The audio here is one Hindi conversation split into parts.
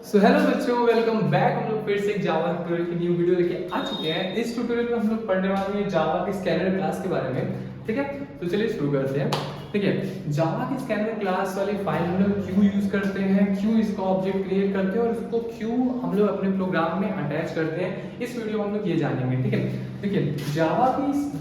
सो हेलो बच्चों, वेलकम बैक। हम लोग फिर से एक जावा ट्यूटोरियल की न्यू वीडियो लेके आ चुके हैं। इस ट्यूटोरियल में हम लोग पढ़ने वाले हैं जावा के स्कैनर क्लास के बारे में। ठीक है, तो चलिए शुरू करते हैं। ठीक है, जावा की स्कैनर क्लास वाली फाइल हम लोग क्यों यूज करते हैं, क्यों इसका ऑब्जेक्ट क्रिएट करते हैं और उसको क्यों हम लोग अपने प्रोग्राम में अटैच करते हैं, इस वीडियो में हम लोग ये जानेंगे। ठीक है, देखिए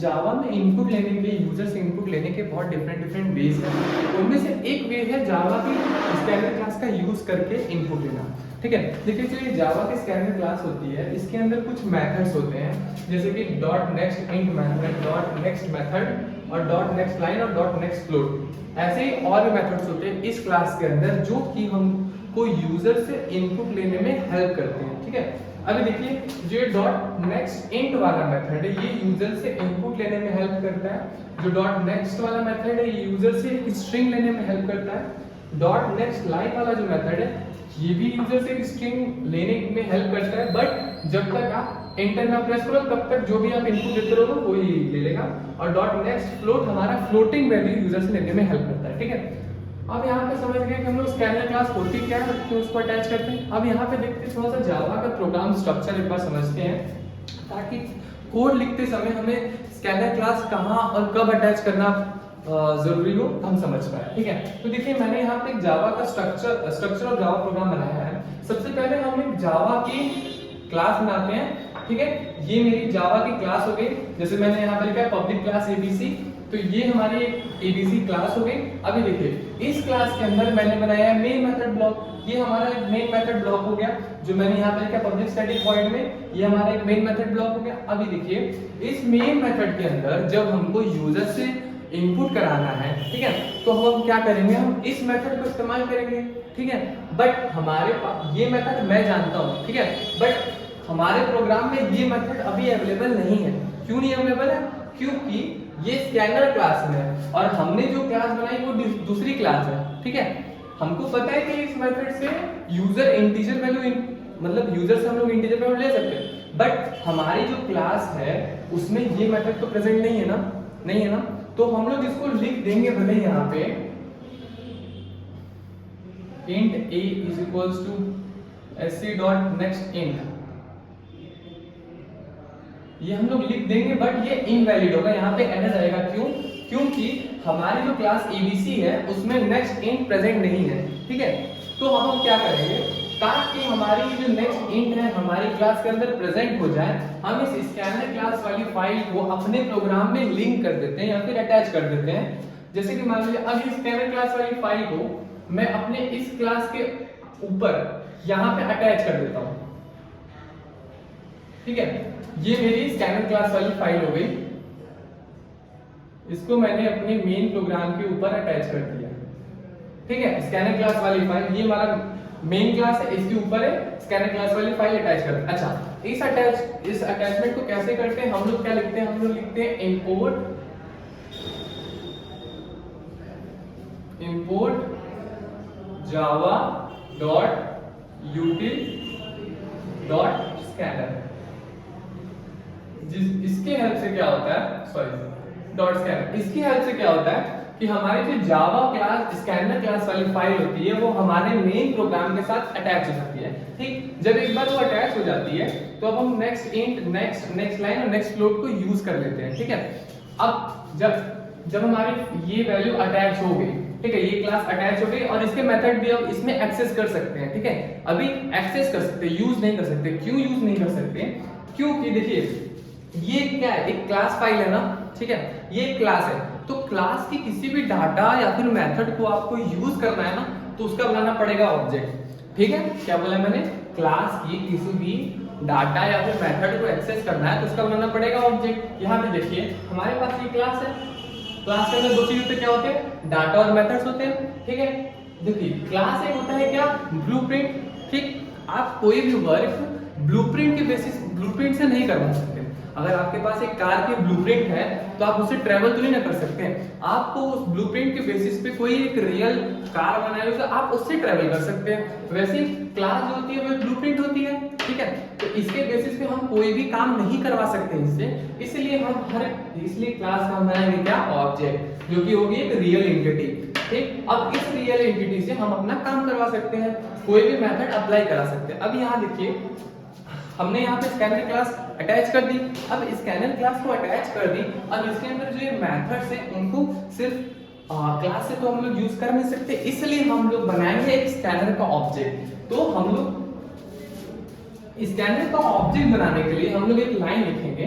जावा में इनपुट लेने के, यूजर से इनपुट लेने के बहुत डिफरेंट वेज हैं। उनमें से एक वे है जावा की स्कैनर क्लास का यूज करके इनपुट लेना। ठीक है, देखिए जो ये जावा की स्कैनर क्लास होती है, इसके अंदर कुछ मेथड्स होते हैं, जैसे कि dot next int method, dot next method और डॉट नेक्स्ट लाइन और डॉट नेक्स्ट फ्लोट। ऐसे ही और भी मेथड्स होते हैं इस क्लास के अंदर जो कि हमको यूजर से इनपुट लेने में हेल्प करते हैं। ठीक है, अभी देखिए जो डॉट नेक्स्ट इंट वाला मेथड है ये यूजर से इनपुट लेने में हेल्प करता है। जो डॉट नेक्स्ट वाला मेथड है ये यूजर से एक स्ट्रिंग लेने में हेल्प करता है। डॉट नेक्स्ट लाइन वाला जो मेथड है ये भी यूजर से एक स्ट्रिंग लेने में हेल्प करता है, बट जब तक आप एंटर ना प्रेस करो तब तक जो भी आप इनपुट देते रहोगे वो ही ले लेगा। और डॉट नेक्स्ट फ्लोट हमारा फ्लोटिंग वैल्यू यूजर से लेने में हेल्प करता है। ठीक है, अब यहाँ पे समझ गए कि हम लोग स्कैनर क्लास होती क्या है, क्यों उसको अटैच करते हैं। अब यहाँ पे देखते हैं थोड़ा सा जावा का प्रोग्राम स्ट्रक्चर एक बार समझते हैं, ताकि कोड लिखते समय हमें स्कैनर क्लास कहाँ और कब अटैच करना जरूरी हो हम समझ पाए। ठीक है, तो देखिए मैंने यहाँ पे एक जावा का स्ट्रक्चर और जावा प्रोग्राम बनाया है। सबसे पहले हम एक जावा की क्लास बनाते हैं। ठीक है, ये मेरी जावा की क्लास हो गई, जैसे मैंने यहाँ पे लिखा है पब्लिक क्लास एबीसी, तो ये हमारी एक एबीसी क्लास हो गई। अभी देखिए इस क्लास के अंदर मैंने बनाया है मेन मेथड ब्लॉक, ये हमारा एक मेन मेथड ब्लॉक हो गया। जो मैंने यहाँ पे लिखा पब्लिक स्टैटिक वॉइड में, ये हमारा एक मेन मेथड ब्लॉक हो गया। अभी देखिए इस मेन मेथड के अंदर जब हमको यूजर से इनपुट कराना है, ठीक है, तो हम क्या करेंगे, हम इस मेथड को इस्तेमाल करेंगे। ठीक है, बट हमारे पास ये मेथड मैं जानता हूँ, ठीक है, बट हमारे प्रोग्राम में ये मेथड अभी अवेलेबल नहीं है। क्यों नहीं अवेलेबल है? क्योंकि ये स्कैनर क्लास में है और हमने जो क्लास बनाई वो दूसरी क्लास है। ठीक है, हमको पता है कि इस मेथड से यूजर इंटीजर वैल्यू मतलब यूजर से हम लोग इंटीजर वैल्यू ले सकते हैं, बट हमारी जो क्लास है उसमें ये मेथड तो प्रेजेंट नहीं है ना, नहीं है ना, तो हम लोग इसको लिख देंगे भले यहाँ पे int a is equals to sc dot next int, ये हम लोग लिख देंगे, बट ये इनवैलिड होगा, यहाँ पे एरर आएगा। क्यों? क्योंकि हमारी जो क्लास abc है उसमें नेक्स्ट इंट प्रेजेंट नहीं है। ठीक है, तो हम क्या करेंगे, ताकि हमारी जो नेक्स्ट इंट है हमारी क्लास के अंदर प्रेजेंट हो जाए, हम इस स्कैनर क्लास वाली फाइल को अपने प्रोग्राम में लिंक कर देते हैं या फिर अटैच कर देते हैं। जैसे कि मान लीजिए अब इस स्कैनर क्लास वाली फाइल को मैं अपने इस क्लास के ऊपर यहाँ पे अटैच कर देता हूँ। ठीक है, ये मेरी स्कैनर क्लास वाली फाइल हो गई, इसको मैंने अपने मेन प्रोग्राम के ऊपर अटैच कर दिया। ठीक है, स्कैनर क्लास वाली फाइल, ये हमारा मेन क्लास है, इसके ऊपर है स्कैनर क्लास वाली फाइल अटैच करते हैं। अच्छा, इस अटैचमेंट को कैसे करते हैं, हम लोग क्या लिखते हैं, हम लोग लिखते हैं import Java dot यूटिल dot scanner. इसके हेल्प से क्या होता है, सॉरी डॉट स्कैनर, इसकी हेल्प से क्या होता है कि हमारी जो जावा क्लास स्कैनर क्लास वाली फाइल होती है वो हमारे मेन प्रोग्राम के साथ अटैच हो सकती है। ठीक, जब एक बार वो अटैच हो जाती है तो अब हम नेक्स्ट इंट, नेक्स्ट लाइन और नेक्स्ट फ्लोट को यूज कर लेते हैं। ठीक है, अब जब हमारी ये वैल्यू अटैच हो गई, ठीक है, ये क्लास अटैच हो गई और इसके मेथड भी अब इसमें एक्सेस कर सकते हैं। ठीक है, अभी एक्सेस कर सकते हैं, यूज नहीं कर सकते। क्यों यूज नहीं कर सकते? क्योंकि देखिए ये क्या है, एक क्लास फाइल है ना, ठीक है, ये एक क्लास है, तो क्लास की किसी भी डाटा या फिर मेथड को आपको यूज करना है ना, तो उसका बनाना पड़ेगा ऑब्जेक्ट। ठीक है, क्या बोला मैंने, क्लास की किसी भी डाटा या फिर मेथड को एक्सेस करना है तो उसका बनाना पड़ेगा ऑब्जेक्ट। यहाँ पे देखिए हमारे पास ये क्लास है, क्लास के अंदर दो चीज होते, क्या होते हैं, डाटा और मेथड्स होते हैं। ठीक है, देखिए क्लास एक होता है क्या, ब्लूप्रिंट। ठीक, आप कोई भी वर्क ब्लूप्रिंट के बेसिस, ब्लूप्रिंट से नहीं करवा सकते। अगर आपके पास एक कार की ब्लूप्रिंट है तो आप उससे ट्रेवल तो नहीं ना कर सकते, आपको उस ब्लूप्रिंट के बेसिस पे कोई एक रियल कार बनाई हो तो आप उससे ट्रेवल कर सकते हैं। वैसे क्लास जो होती है वो ब्लूप्रिंट होती है। ठीक है, तो इसके बेसिस पे हम कोई भी काम नहीं करवा सकते इससे, इसलिए क्लास का हम बनाएंगे क्या, ऑब्जेक्ट, जो कि होगी एक रियल एंटिटी। ठीक, अब इस रियल एंटिटी से हम अपना काम करवा सकते हैं, कोई भी मेथड अप्लाई करा सकते हैं। अब यहाँ देखिए हमने यहाँ पे स्कैनर क्लास अटैच कर दी। अब स्कैनर क्लास को अटैच कर दी, अब इसके अंदर जो ये मेथड्स है उनको सिर्फ क्लास से तो हम लोग यूज कर नहीं सकते, इसलिए हम लोग बनाएंगे एक स्कैनर का ऑब्जेक्ट। तो हम लोग स्कैनर का ऑब्जेक्ट बनाने के लिए हम लोग एक लाइन लिखेंगे,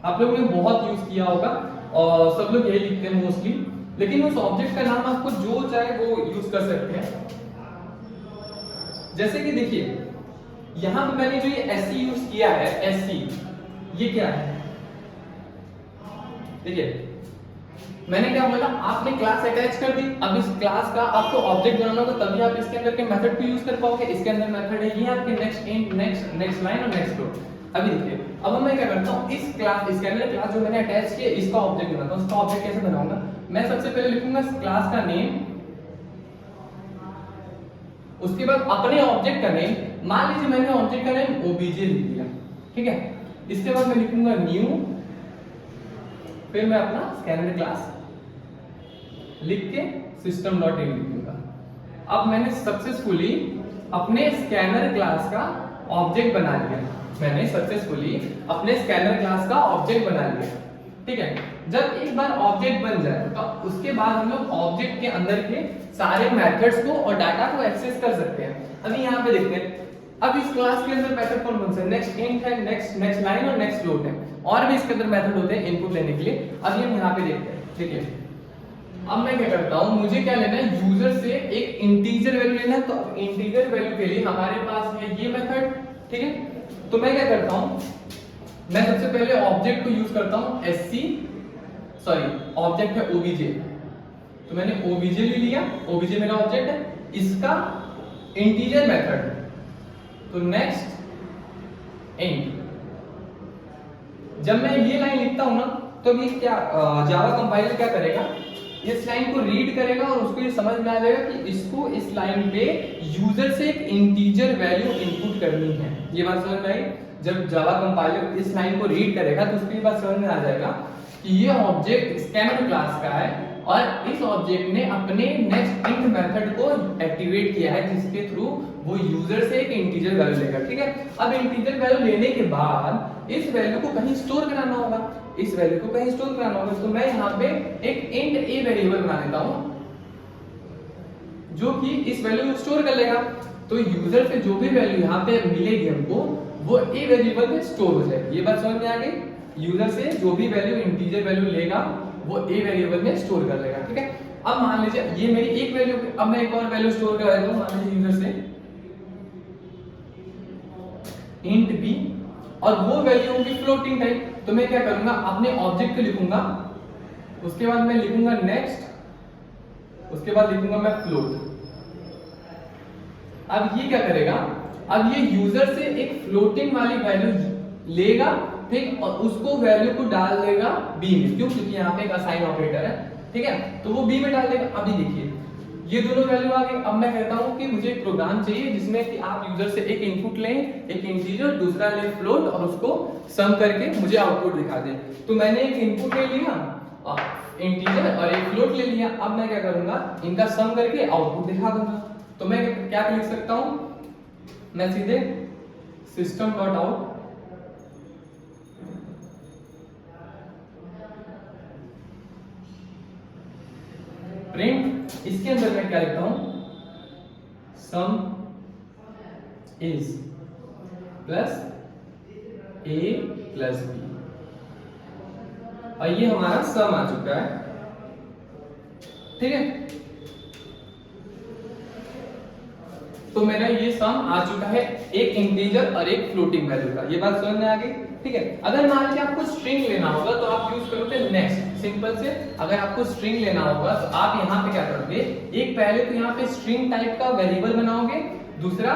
आप लोगों ने बहुत यूज किया होगा और सब लोग यही लिखते हैं मोस्टली, लेकिन उस ऑब्जेक्ट का नाम आपको जो चाहे वो यूज कर सकते हैं। जैसे कि देखिए यहां पे मैंने जो ये एससी यूज किया है, एससी ये क्या है, देखिए मैंने क्या बोला, आपने क्लास अटैच कर दी। अब इस क्लास का आपको ऑब्जेक्ट बनाना होगा, तभी आप इसके अंदर के मेथड को यूज कर पाओगे। इसके अंदर मेथड है ये आपके नेक्स्ट इंट, नेक्स्ट लाइन और नेक्स्ट फ्लोट। अभी देखिए अब मैं क्या करता हूँ, इस क्लास स्कैनर क्लास जो मैंने अटैच किया इसका ऑब्जेक्ट बनाता हूँ। उसका ऑब्जेक्ट कैसे बनाऊंगा, मैं सबसे पहले लिखूंगा क्लास का नेम, उसके बाद अपने ऑब्जेक्ट का नेम, मान लीजिए मैंने ऑब्जेक्ट का नेम ओबीजे लिख दिया, ठीक है। इसके बाद मैं लिखूंगा न्यू, फिर मैं अपना स्कैनर क्लास लिख के सिस्टम डॉट इन लिखूंगा। अब मैंने सक्सेसफुली अपने स्कैनर क्लास का ऑब्जेक्ट बना लिया, मैंने सक्सेसफुली अपने स्कैनर क्लास का ऑब्जेक्ट बना लिया, ठीक है। जब एक बार ऑब्जेक्ट बन जाए तो उसके बाद हम लोग ऑब्जेक्ट के अंदर के सारे मेथड्स को और डाटा को एक्सेस कर सकते हैं। अभी यहाँ पे देखते हैं, अब इस क्लास के अंदर मेथड कौन कौन से, नेक्स्ट इंट है, नेक्स्ट लाइन और नेक्स्ट फ्लोट है, और भी इसके अंदर मेथड होते हैं इनपुट लेने के लिए। अभी हम यहाँ पे देखते हैं, ठीक है। अब मैं क्या करता हूँ, मुझे क्या लेना है, यूजर से एक इंटीजर वैल्यू लेना है। तो इंटीजर वैल्यू के लिए हमारे पास है ये मेथड, ठीक है। तो मैं क्या करता हूँ, मैं सबसे पहले ऑब्जेक्ट को यूज करता हूँ एससी, सॉरी ऑब्जेक्ट है ओबीजे, तो मैंने ओबीजे ले लिया, ओबीजे मेरा ऑब्जेक्ट है, इसका इंटीजर मेथड तो नेक्स्ट इंट। जब मैं ये लाइन लिखता हूं ना, तो ये क्या जावा कंपाइलर क्या करेगा, इस लाइन को रीड करेगा और उसको ये समझ में आ जाएगा कि इसको इस लाइन पे यूजर से एक इंटीजर वैल्यू इनपुट करनी है। ये बात समझ में आई। जब जावा कंपाइलर इस लाइन को रीड करेगा तो उसको ये बात समझ में आ जाएगा कि ये ऑब्जेक्ट स्कैनर क्लास का है और इस ऑब्जेक्ट ने अपने नेक्स्ट इंट मेथड को एक्टिवेट किया है, जिसके थ्रू वो यूजर से एक इंटीजर वैल्यू लेगा, ठीक है। अब इंटीजर वैल्यू लेने के बाद इस वैल्यू को कहीं स्टोर कराना होगा, इस वैल्यू को कहीं स्टोर कराना होगा। तो मैं यहाँ पे एक इंट ए वेरिएबल बना देता हूँ जो कि इस वैल्यू को स्टोर कर लेगा। तो यूजर से जो भी वैल्यू यहाँ पे मिलेगी हमको, वो ए वेरिएबल में स्टोर हो जाएगी। ये बात समझ में आ गई। यूजर से जो भी वैल्यू इंटीजर वैल्यू लेगा वो ए वेरिएबल में स्टोर कर लेगा, ठीक है। अब मान लीजिए ये मेरी एक वैल्यू, अब मैं एक और वैल्यू स्टोर कर देता हूं, मान लीजिए यूजर से इंट बी, और वो वैल्यू होगी फ्लोटिंग टाइप। तो मैं क्या करूंगा, अपने ऑब्जेक्ट को लिखूंगा, उसके बाद मैं लिखूंगा नेक्स्ट, उसके बाद लिखूंगा मैं फ्लोट। अब ये क्या करेगा, अब ये यूजर से एक फ्लोटिंग वाली वैल्यू लेगा, ठीक, और उसको वैल्यू को डाल देगा बी में, क्यों, क्योंकि यहाँ पे एक असाइन ऑपरेटर है, ठीक है। तो वो बी में डाल देगा। अभी देखिए ये दोनों वैल्यू आ गई। अब मैं कहता हूँ कि मुझे एक प्रोग्राम चाहिए जिसमें कि आप यूजर से एक इनपुट लें, एक इंटीजर, दूसरा लें फ्लोट, और उसको सम करके मुझे आउटपुट दिखा दें। तो मैंने एक इनपुट ले लिया, इंटीजर, और एक फ्लोट ले लिया। अब मैं क्या करूंगा, इनका सम करके आउटपुट दिखा दूंगा। तो मैं क्या लिख सकता हूं, मैं सीधे सिस्टम डॉट आउट प्रिंट, इसके अंदर मैं क्या लिखता हूं, sum is plus A plus B, और ये हमारा सम आ चुका है, ठीक है। तो मेरा ये सम आ चुका है एक इंटीजर और एक फ्लोटिंग वैल्यू का। ये बात समझ में आ गई, ठीक है। अगर मान लीजिए आपको स्ट्रिंग लेना होगा तो आप यूज करोगे नेक्स्ट, सिंपल से। अगर आपको स्ट्रिंग लेना होगा तो आप यहाँ पे क्या करोगे, एक पहले तो यहाँ पे स्ट्रिंग टाइप का वेरिएबल बनाओगे, दूसरा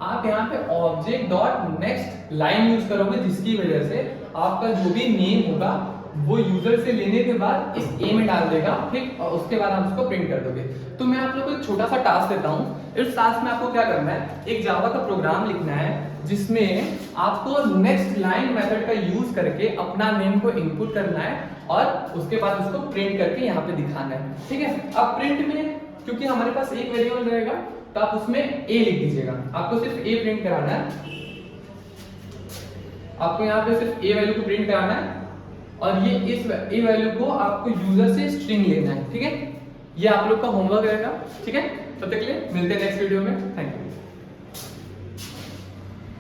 आप यहाँ पे object dot next line use करोगे, जिसकी वजह से आपका जो भी नेम होगा वो यूजर से लेने के बाद इस ए में डाल देगा, ठीक, और उसके बाद आप उसको प्रिंट कर दोगे। तो मैं आप लोगों को एक छोटा सा टास्क देता हूँ। इस टास्क में आपको क्या करना है, एक जावा का प्रोग्राम लिखना है जिसमें आपको नेक्स्ट लाइन मेथड का यूज करके अपना नेम को इनपुट करना है और उसके बाद उसको प्रिंट करके यहाँ पे दिखाना है, ठीक है। अब प्रिंट में क्योंकि हमारे पास एक वेरिएबल रहेगा तो आप उसमें ए लिख दीजिएगा, आपको सिर्फ ए प्रिंट कराना है, आपको यहाँ पे सिर्फ ए वैल्यू को प्रिंट कराना है और ये इस ए वैल्यू को आपको यूजर से स्ट्रिंग लेना है, ठीक है। ये आप लोग का होमवर्क रहेगा, ठीक है। तब तक के लिए मिलते हैं नेक्स्ट वीडियो में, थैंक यू।